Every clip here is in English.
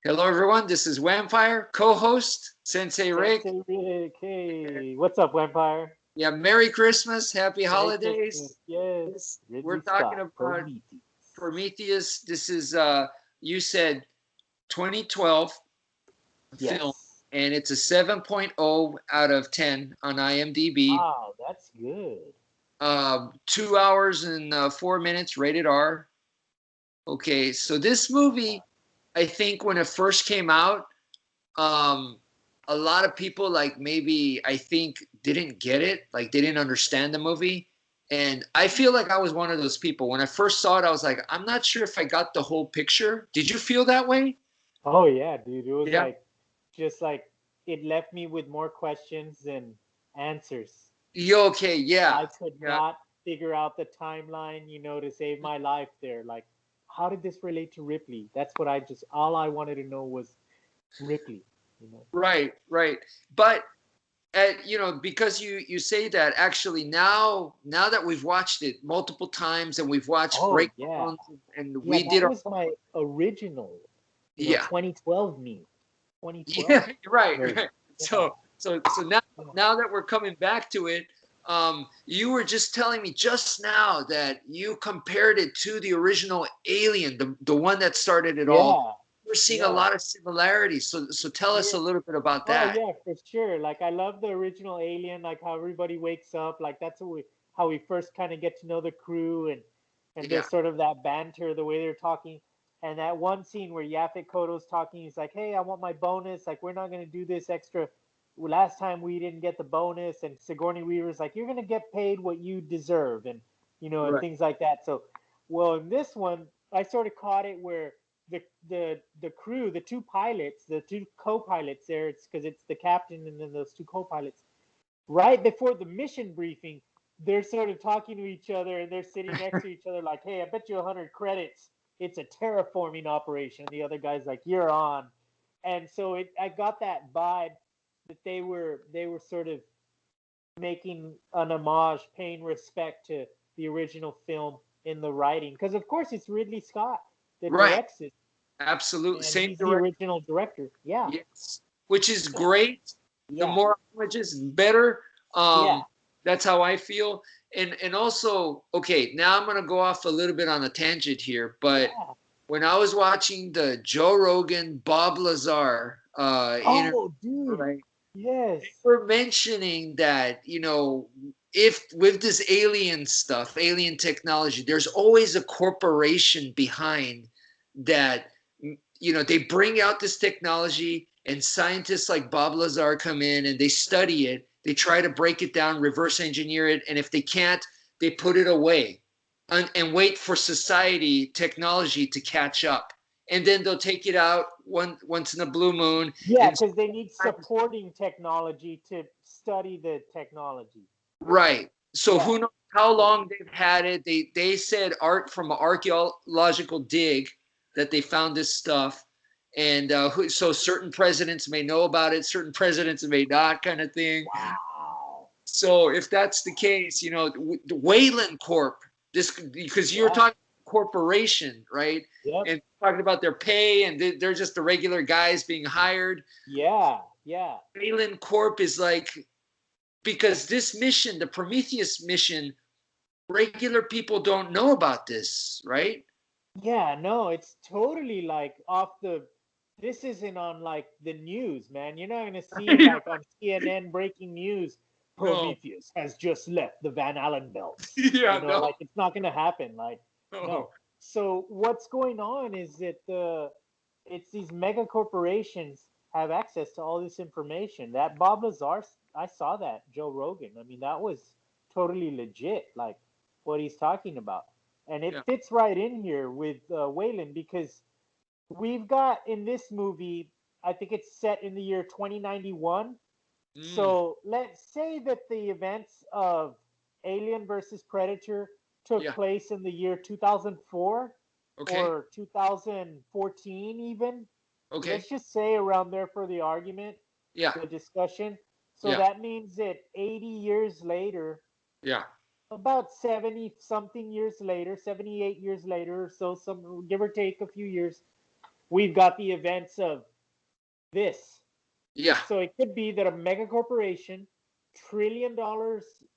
Hello, everyone. This is Wmpyr, co-host Sensei Rick. Sensei Rick, hey, what's up, Vampire? Yeah, Merry Christmas, Happy Merry Christmas. Holidays. Yes, We're Ridley talking Scott, about Prometheus. Prometheus. This is you said 2012 film, Yes. and it's a 7.0 out of 10 on IMDb. Wow, that's good. 2 hours and 4 minutes, rated R. Okay, so this movie, I think when it first came out, um a lot of people like maybe I think didn't get it, like they didn't understand the movie, and I feel like I was one of those people. When I first saw it, I was like, I'm not sure if I got the whole picture. Did you feel that way? Oh yeah, dude. It was Yeah. like just like it left me with more questions than answers. You okay? Yeah. I could Yeah. not figure out the timeline, to save my life there. Like, how did this relate to Ripley? That's what all I wanted to know was Ripley, you know. Right, but because you say that, actually, now that we've watched it multiple times and we've watched Oh yeah. breakdowns and Yeah, we that did our was my original, yeah. 2012 me, Yeah, 2012 right, version. right. Yeah, So now yeah. that we're coming back to it, you were just telling me just now that you compared it to the original Alien, the one that started it all. Yeah, We're seeing a yeah, lot of similarities. So tell us yeah. a little bit about Oh that. yeah, for sure. Like I love the original Alien, like how everybody wakes up, like that's how we first kind of get to know the crew and Yeah, there's sort of that banter, the way they're talking. And that one scene where Yaphet Kotto's talking, he's like, "Hey, I want my bonus. Like we're not gonna do this extra. Last time we didn't get the bonus." And Sigourney Weaver's like, "You're gonna get paid what you deserve," and and right, things like that. So, well, in this one, I sort of caught it where the crew, the two pilots, the two co-pilots there, it's because it's the captain and then those two co-pilots. Right before the mission briefing, they're sort of talking to each other and they're sitting next to each other like, "Hey, I bet you 100 credits. It's a terraforming operation." The other guy's like, "You're on." And so I got that vibe that they were sort of making an homage, paying respect to the original film in the writing, because of course it's Ridley Scott that right. directs it, Absolutely, and same he's the direction. original director. Yeah, Yes, which is great. The yeah, more images, better. yeah, That's how I feel. And also, okay, now I'm gonna go off a little bit on a tangent here, but yeah. when I was watching the Joe Rogan Bob Lazar interview, Oh, dude, right, they yes, were mentioning that if with this alien stuff, alien technology, there's always a corporation behind that. They bring out this technology, and scientists like Bob Lazar come in and they study it. They try to break it down, reverse engineer it, and if they can't, they put it away and wait for society, technology to catch up. And then they'll take it out once in a blue moon. yeah, And because they need supporting technology to study the technology. right. So Yeah, who knows how yeah, long they've had it? They said art from an archaeological dig that they found this stuff, and so certain presidents may know about it, certain presidents may not, kind of thing. wow, So if that's the case, the Wayland Corp, this because you're yeah, talking corporation, right? yep, And talking about their pay, and they're just the regular guys being hired. yeah, yeah. Wayland Corp is like, because this mission, the Prometheus mission, regular people don't know about this, right? Yeah, no, it's totally like off the. This isn't on like the news, man. You're not gonna see like on CNN breaking news. No. Prometheus has just left the Van Allen belts. Yeah, no. Like it's not gonna happen. Like No. no. So what's going on is that it's these mega corporations have access to all this information. That Bob Lazar, I saw that Joe Rogan. I mean, that was totally legit. Like what he's talking about, and it Yeah. fits right in here with Wayland because we've got in this movie, I think it's set in the year 2091. Mm, So let's say that the events of Alien versus Predator took yeah. place in the year 2004 Okay. or 2014, even. Okay. Let's just say around there for the argument, Yeah. the discussion. So Yeah. that means that 80 years later, Yeah. about 70 something years later, 78 years later, so some give or take a few years, we've got the events of this. Yeah. So it could be that a mega corporation, $1 trillion,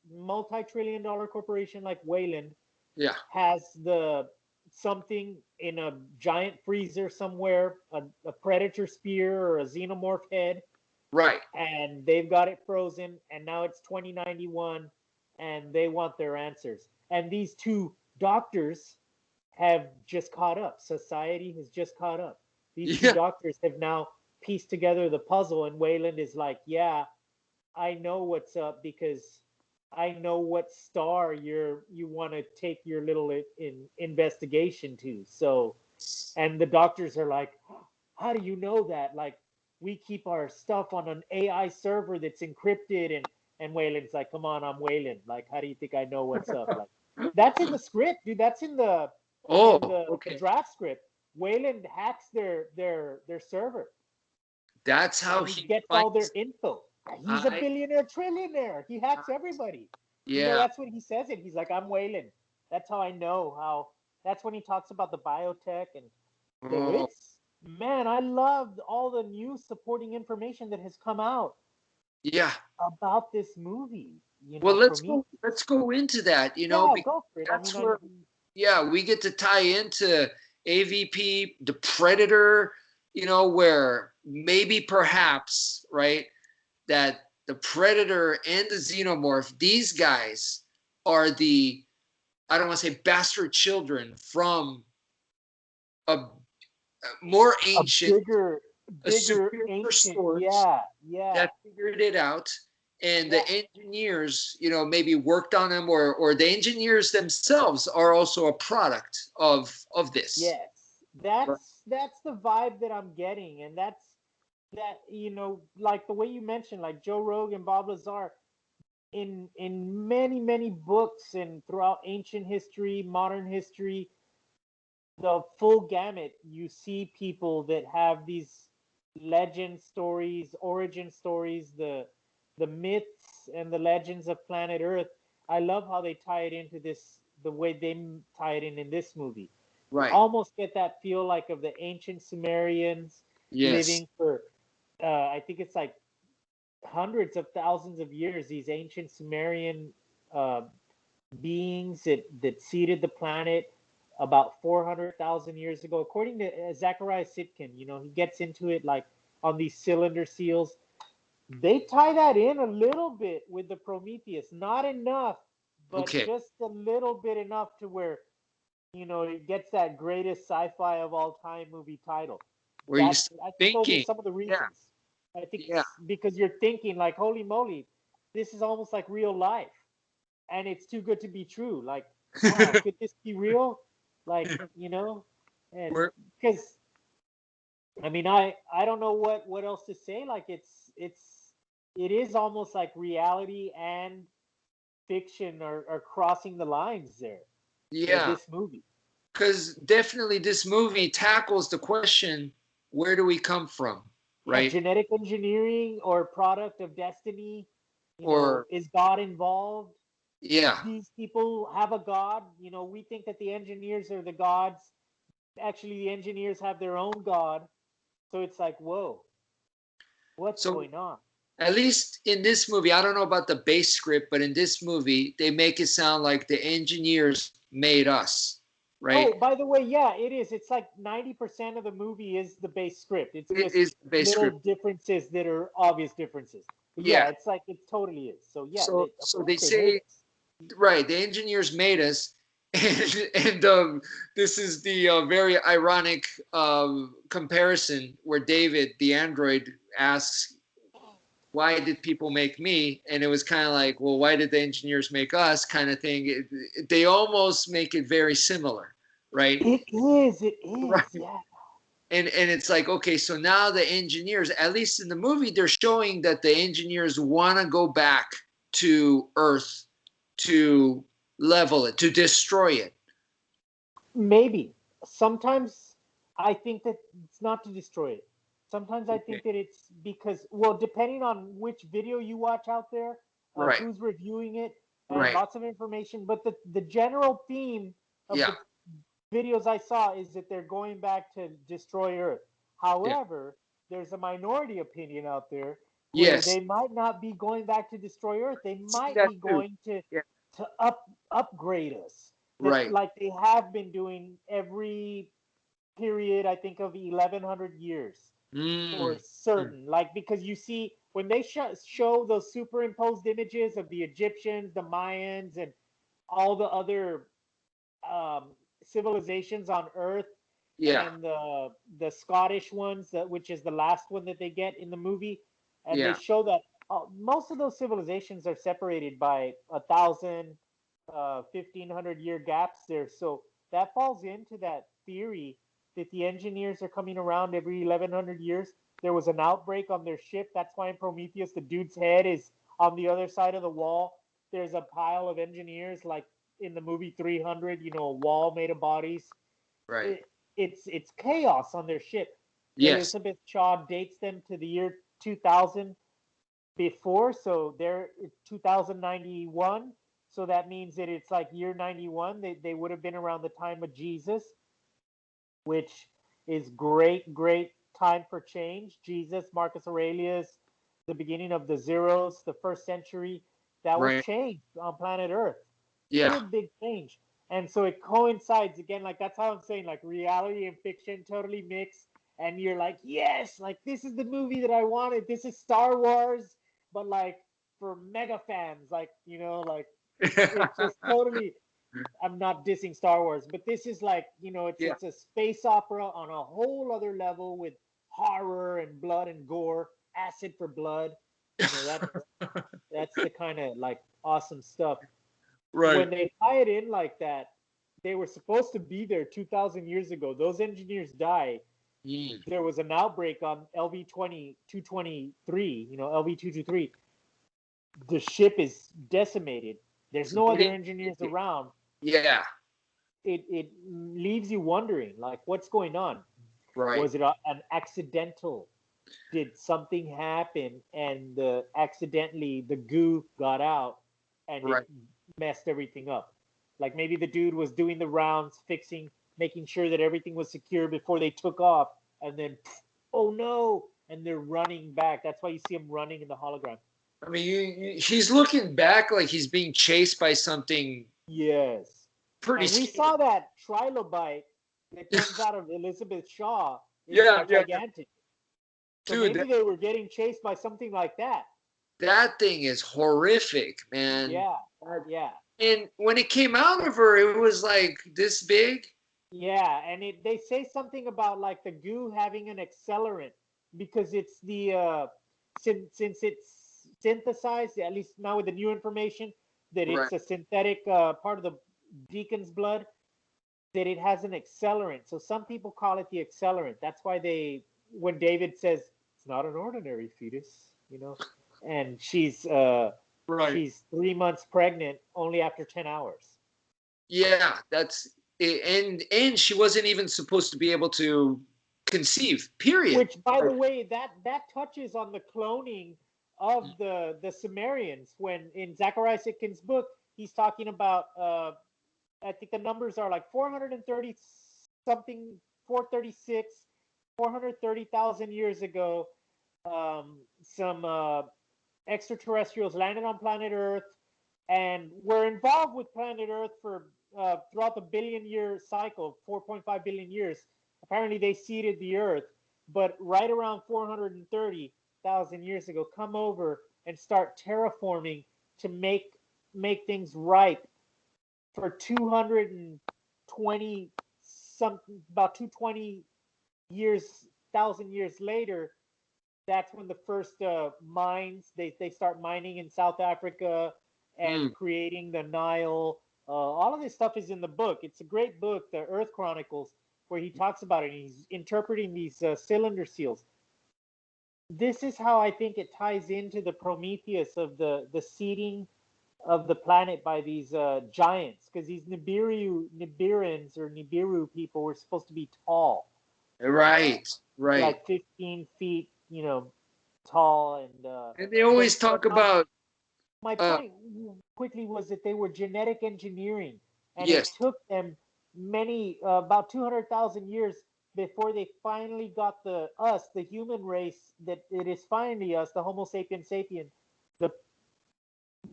multi-trillion dollar corporation like Wayland Yeah. has the something in a giant freezer somewhere, a predator spear or a xenomorph head, Right. and they've got it frozen, and now it's 2091, and they want their answers. And these two doctors have just caught up. Society has just caught up. These two Yeah. doctors have now pieced together the puzzle, and Wayland is like, yeah, I know what's up because I know what star you want to take your little investigation to. So, and the doctors are like, how do you know that? Like, we keep our stuff on an AI server that's encrypted, and Wayland's like, come on, I'm Wayland. Like, how do you think I know what's up? Like, that's in the script, dude. That's in the Oh, okay. draft script. Wayland hacks their server, That's how and he he gets all their finds. info. He's a I billionaire, trillionaire. He hacks everybody. You know, Yeah. that's when he says it. He's like, I'm Wayland. That's how I know how. That's when he talks about the biotech and Oh, it's man. I loved all the new supporting information that has come out yeah. about this movie. You Well, know, Prometheus. let's go into that, Yeah, because go for it. I that's mean, where yeah, we get to tie into AVP, the Predator, where maybe perhaps, right, that the Predator and the Xenomorph, these guys are the, I don't want to say bastard children from a more a ancient, a bigger superior ancient. source Yeah, yeah. that figured it out, and Yeah. the engineers maybe worked on them, or the engineers themselves are also a product of this. Yes, Right. that's the vibe that I'm getting, and that's that. Like the way you mentioned, like Joe Rogan, Bob Lazar, in many books and throughout ancient history, modern history, the full gamut. You see people that have these legend stories, origin stories, the myths and the legends of planet Earth. I love how they tie it into this, the way they tie it in this movie. You Right. almost get that feel like of the ancient Sumerians Yes. living for, I think it's like hundreds of thousands of years. These ancient Sumerian uh, beings that seeded the planet about 400,000 years ago. According to Zachariah Sitkin, he gets into it like on these cylinder seals. They tie that in a little bit with the Prometheus, not enough, but Okay. just a little bit enough to where it gets that greatest sci-fi of all time movie title. Where you That's start I think those are thinking. some of the Yeah. reasons. I think Yeah. because you're thinking like, holy moly, this is almost like real life, and it's too good to be true. Like, wow, could this be real? Like, and We're because I mean, I don't know what else to say. Like, it is almost like reality and fiction are crossing the lines there with Yeah, this movie. because definitely this movie tackles the question, where do we come from, Yeah, right? genetic engineering or product of destiny. Or Is God involved? yeah. These people have a God. We think that the engineers are the gods. Actually, the engineers have their own God. So it's like, whoa, what's So going on? at least in this movie, I don't know about the base script, but in this movie, they make it sound like the engineers made us, right? Oh, by the way, yeah, it is. It's like 90% of the movie is the base script. It's It just is the base little script. differences that are obvious differences. But yeah, Yeah. it's like it totally is. So yeah, of So course they they made say, us. right, the engineers made us, and this is the very ironic comparison where David, the android, asks, "Why did people make me?" And it was kind of like, "Well, why did the engineers make us?" Kind of thing. They almost make it very similar, right? It is. It Right. is. Yeah. And it's like, okay, so now the engineers, at least in the movie, they're showing that the engineers want to go back to Earth to level it, to destroy it. Maybe. Sometimes I think that it's not to destroy it. Sometimes I Okay. think that it's because, well, depending on which video you watch out there, Right. who's reviewing it, and Right. lots of information. But the general theme of Yeah. the videos I saw is that they're going back to destroy Earth. Yeah. However, there's a minority opinion out there where Yes. they might not be going back to destroy Earth. They See might that be too. going Yeah. to upgrade us. That Right. like they have been doing every period I think of 1100 years for Mm. Mm. certain. Like because you see when they show those superimposed images of the Egyptians, the Mayans, and all the other um, civilizations on Earth, Yeah. and the Scottish ones, which is the last one that they get in the movie, and they Yeah. show that most of those civilizations are separated by 1,000, 1,500 year gaps there. So that falls into that theory that the engineers are coming around every 1,100 years. There was an outbreak on their ship. That's why in Prometheus, the dude's head is on the other side of the wall. There's a pile of engineers like in the movie 300, a wall made of bodies. Right. It's chaos on their ship. Yes. Elizabeth Shaw dates them to the year 2000 before, so they're 2091. So that means that it's like year 91. They would have been around the time of Jesus, which is great time for change. Jesus, Marcus Aurelius, the beginning of the zeros, the first century, that was Right. change on planet Earth. Yeah. Big change. And so it coincides again, like that's how I'm saying, like reality and fiction totally mix. And you're like, yes, like this is the movie that I wanted. This is Star Wars, but like for mega fans, like, like it's just totally, I'm not dissing Star Wars, but this is like, Yeah. it's a space opera on a whole other level with horror and blood and gore, acid for blood. That's the kind of like awesome stuff. Right. When they tie it in like that, they were supposed to be there 2,000 years ago. Those engineers die. Mm. There was an outbreak on LV 223, LV 223. The ship is decimated. There's So no they other didn't engineers make it. around. Yeah. It leaves you wondering, like, what's going on? Right. Was it an accidental? Did something happen and accidentally the goo got out and Right. it messed everything up? Like maybe the dude was doing the rounds, fixing, making sure that everything was secure before they took off, and then, oh no, and they're running back. That's why you see him running in the hologram. I mean, he's looking back like he's being chased by something Yes. pretty And we scary. saw that trilobite that comes out of Elizabeth Shaw. It's Yeah. like Yeah. gigantic. So Dude, maybe they were getting chased by something like that. that thing is horrific, man. Yeah. Yeah. And when it came out of her, it was like this big. Yeah, and they say something about like the goo having an accelerant because it's the since it's synthesized, at least now with the new information, that Right. it's a synthetic part of the deacon's blood, that it has an accelerant. So some people call it the accelerant. That's why when David says it's not an ordinary fetus, and Right. she's 3 months pregnant only after 10 hours. Yeah, that's and she wasn't even supposed to be able to conceive. Period. Which, by the way, that touches on the cloning of the Sumerians. When in Zachariah Sitchin's book, he's talking about I think the numbers are like 430 something, 436, 430,000 years ago. Some extraterrestrials landed on planet Earth and were involved with planet Earth for throughout the billion-year cycle, 4.5 billion years. Apparently, they seeded the Earth, but right around 430,000 years ago, come over and start terraforming to make things ripe for 220 something, about 220 years, thousand years later. That's when the first mines they start mining in South Africa and Mm. creating the Nile. All of this stuff is in the book. It's a great book, the Earth Chronicles, where he talks about it. And he's interpreting these cylinder seals. This is how I think it ties into the Prometheus of the seeding of the planet by these giants, because these Nibirans or Nibiru people were supposed to be tall, Right. Right. like 15 feet, tall, and And they but always but talk about my uh point quickly was that they were genetic engineering, and it yes. took them many about 200,000 years before they finally got the human race, that it is finally us, the Homo sapien sapien. The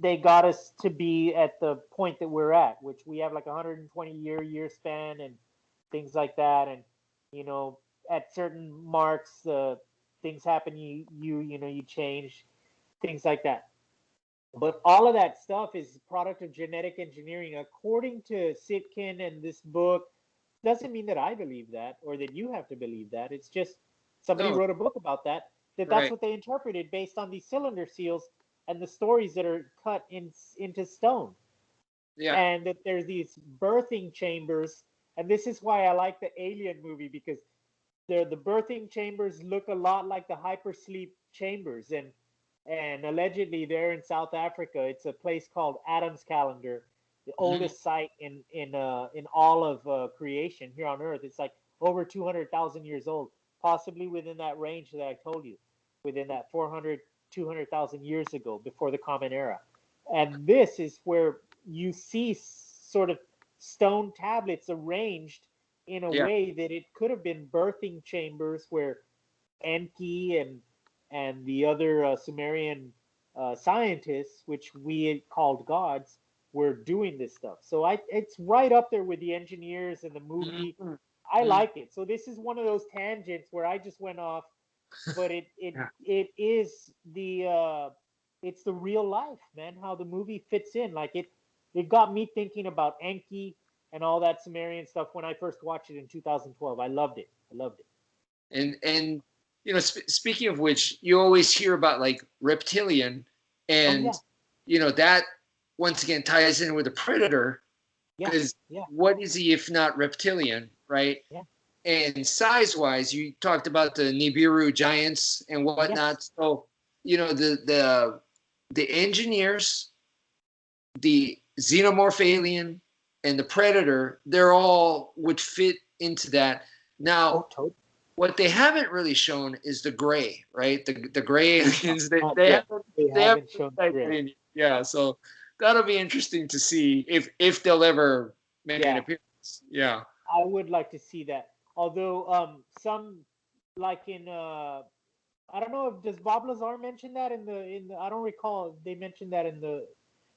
They got us to be at the point that we're at, which we have like 120 year span and things like that. And you know, at certain marks, things happen. You change, things like that. But all of that stuff is product of genetic engineering, according to Sitkin and this book. Doesn't mean that I believe that or that you have to believe that. It's just somebody No, wrote a book about that. That's right. what they interpreted based on these cylinder seals and the stories that are cut into stone, Yeah. and that there's these birthing chambers. And this is why I like the Alien movie, because the birthing chambers look a lot like the hypersleep chambers, and allegedly they're in South Africa. It's a place called Adam's Calendar, the Mhm. oldest site in all of creation here on Earth. It's like over 200,000 years old, possibly within that range that I told you, within that 400 200,000 years ago, before the Common Era. And this is where you see sort of stone tablets arranged in a Yeah. way that it could have been birthing chambers where Enki and the other Sumerian scientists, which we called gods, were doing this stuff. So it's right up there with the engineers and the movie. Mhm. I Mhm. like it. So this is one of those tangents where I just went off, but Yeah. it is it's the real life, man. How the movie fits in, like it got me thinking about Enki and all that Sumerian stuff when I first watched it in 2012. I loved it. I loved it. And speaking of which, you always hear about like reptilian, Oh and yeah, that once again ties in with the predator, yeah, because yeah, what is he if not reptilian, right? yeah. And size wise, you talked about the Nibiru giants and Yes, whatnot. So the engineers, the xenomorph alien, and the predator, they're all would fit into that. Now, oh, totally. what they haven't really shown is the gray, right? The gray aliens. They Not they yet. haven't They they haven't haven't shown typed gray. it in. Yeah, so that'll be interesting to see if they'll ever make an Yeah, appearance. Yeah. I would like to see that. Although some, like in I don't know if does Bob Lazar mention that in the I don't recall if they mentioned that in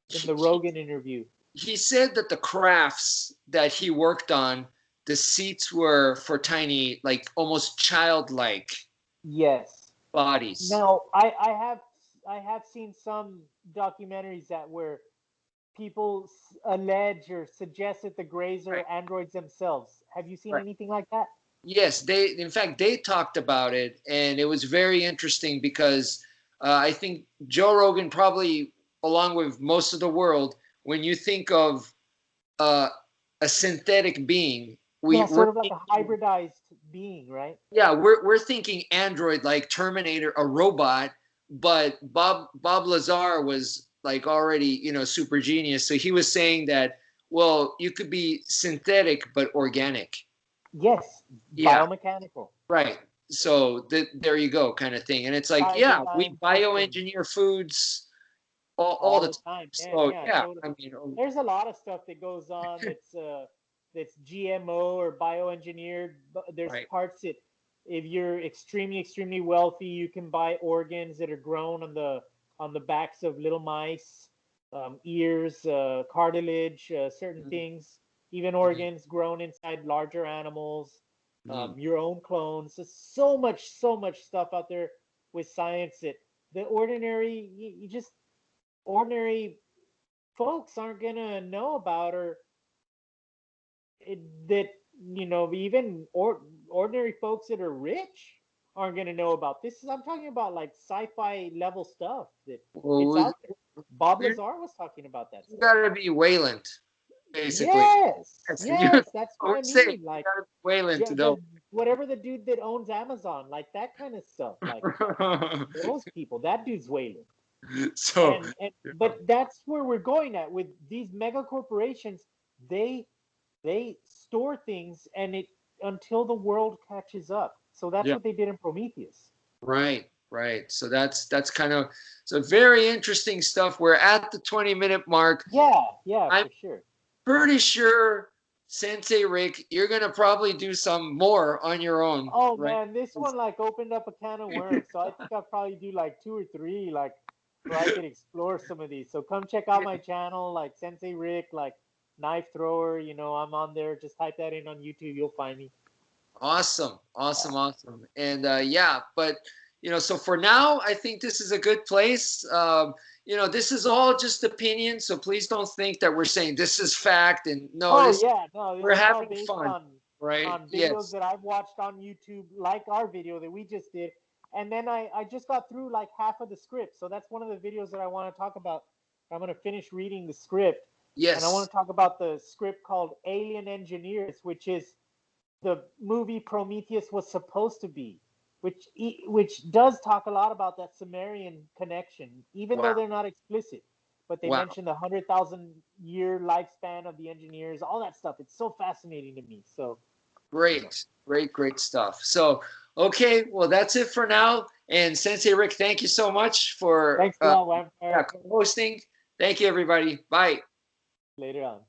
He, the he Rogan interview. he said that the crafts that he worked on, the seats were for tiny, like almost childlike Yes. bodies. Now I have seen some documentaries that where people allege or suggest that the Greys are Right. androids themselves. Have you seen Right. anything like that? Yes, in fact they talked about it, and it was very interesting because I think Joe Rogan probably, along with most of the world, when you think of uh, a synthetic being, Yeah, we're sort of like a thinking, hybridized being, right? yeah, we're thinking android like Terminator, a robot. But Bob Lazar was like already super genius, so he was saying that, well, you could be synthetic but organic. Yes, Yeah, biomechanical right. So there you go, kind of thing. And it's like, by yeah, we design system bioengineer foods all all the the time. time. Yeah, So yeah, yeah, totally. I mean, There's a lot of stuff that goes on that's GMO or bioengineered. There's right. parts that if you're extremely wealthy, you can buy organs that are grown on the backs of little mice, ears, cartilage, certain Mhm. things, even Mhm. organs grown inside larger animals, Mhm. your own clones. There's so much stuff out there with science that the ordinary, you just ordinary folks aren't gonna know about, or that even ordinary folks that are rich aren't gonna know about. This is I'm talking about like sci-fi level stuff that Well, it's out there. Bob we Lazar was talking about that you stuff. gotta be Wayland, basically. Yes, Yes, yes, that's I what I would say you mean. Like gotta be Wayland to know. the whatever the dude that owns Amazon, like that kind of stuff. Like those people, that dude's whaling. So, And yeah. but that's where we're going at with these mega corporations. They they store things and it until the world catches up. So that's Yeah. what they did in Prometheus. Right, right. So that's kind of so very interesting stuff. We're at the 20-minute mark. Yeah, yeah, I'm for sure. pretty sure Sensei Rick, you're gonna probably do some more on your own, Oh right? man, this one like opened up a can of worms. So I think I'll probably do like 2 or 3, like where I could explore some of these. So come check out my channel, like Sensei Rick, like knife thrower. You know, I'm on there. Just type that in on YouTube, you'll find me. Awesome, awesome, awesome. And yeah, but so for now, I think this is a good place. This is all just opinion, so please don't think that we're saying this is fact. And no, Oh this yeah, no, this we're is all having based fun, right? on videos Yes, that I've watched on YouTube, like our video that we just did. And then I just got through like half of the script. So that's one of the videos that I want to talk about. I'm going to finish reading the script, and I want yes, to talk about the script called Alien Engineers, which is the movie Prometheus was supposed to be, which does talk a lot about that Sumerian connection, even though wow, they're not explicit. But they wow. mention the 100,000 year lifespan of the engineers, all that stuff. It's so fascinating to me. So, Great, great, great stuff. So, okay, well, that's it for now. And Sensei Rick, thank you so much for thanks a lot, Wmpyr. co-hosting. Thank you, everybody. Bye. Later on.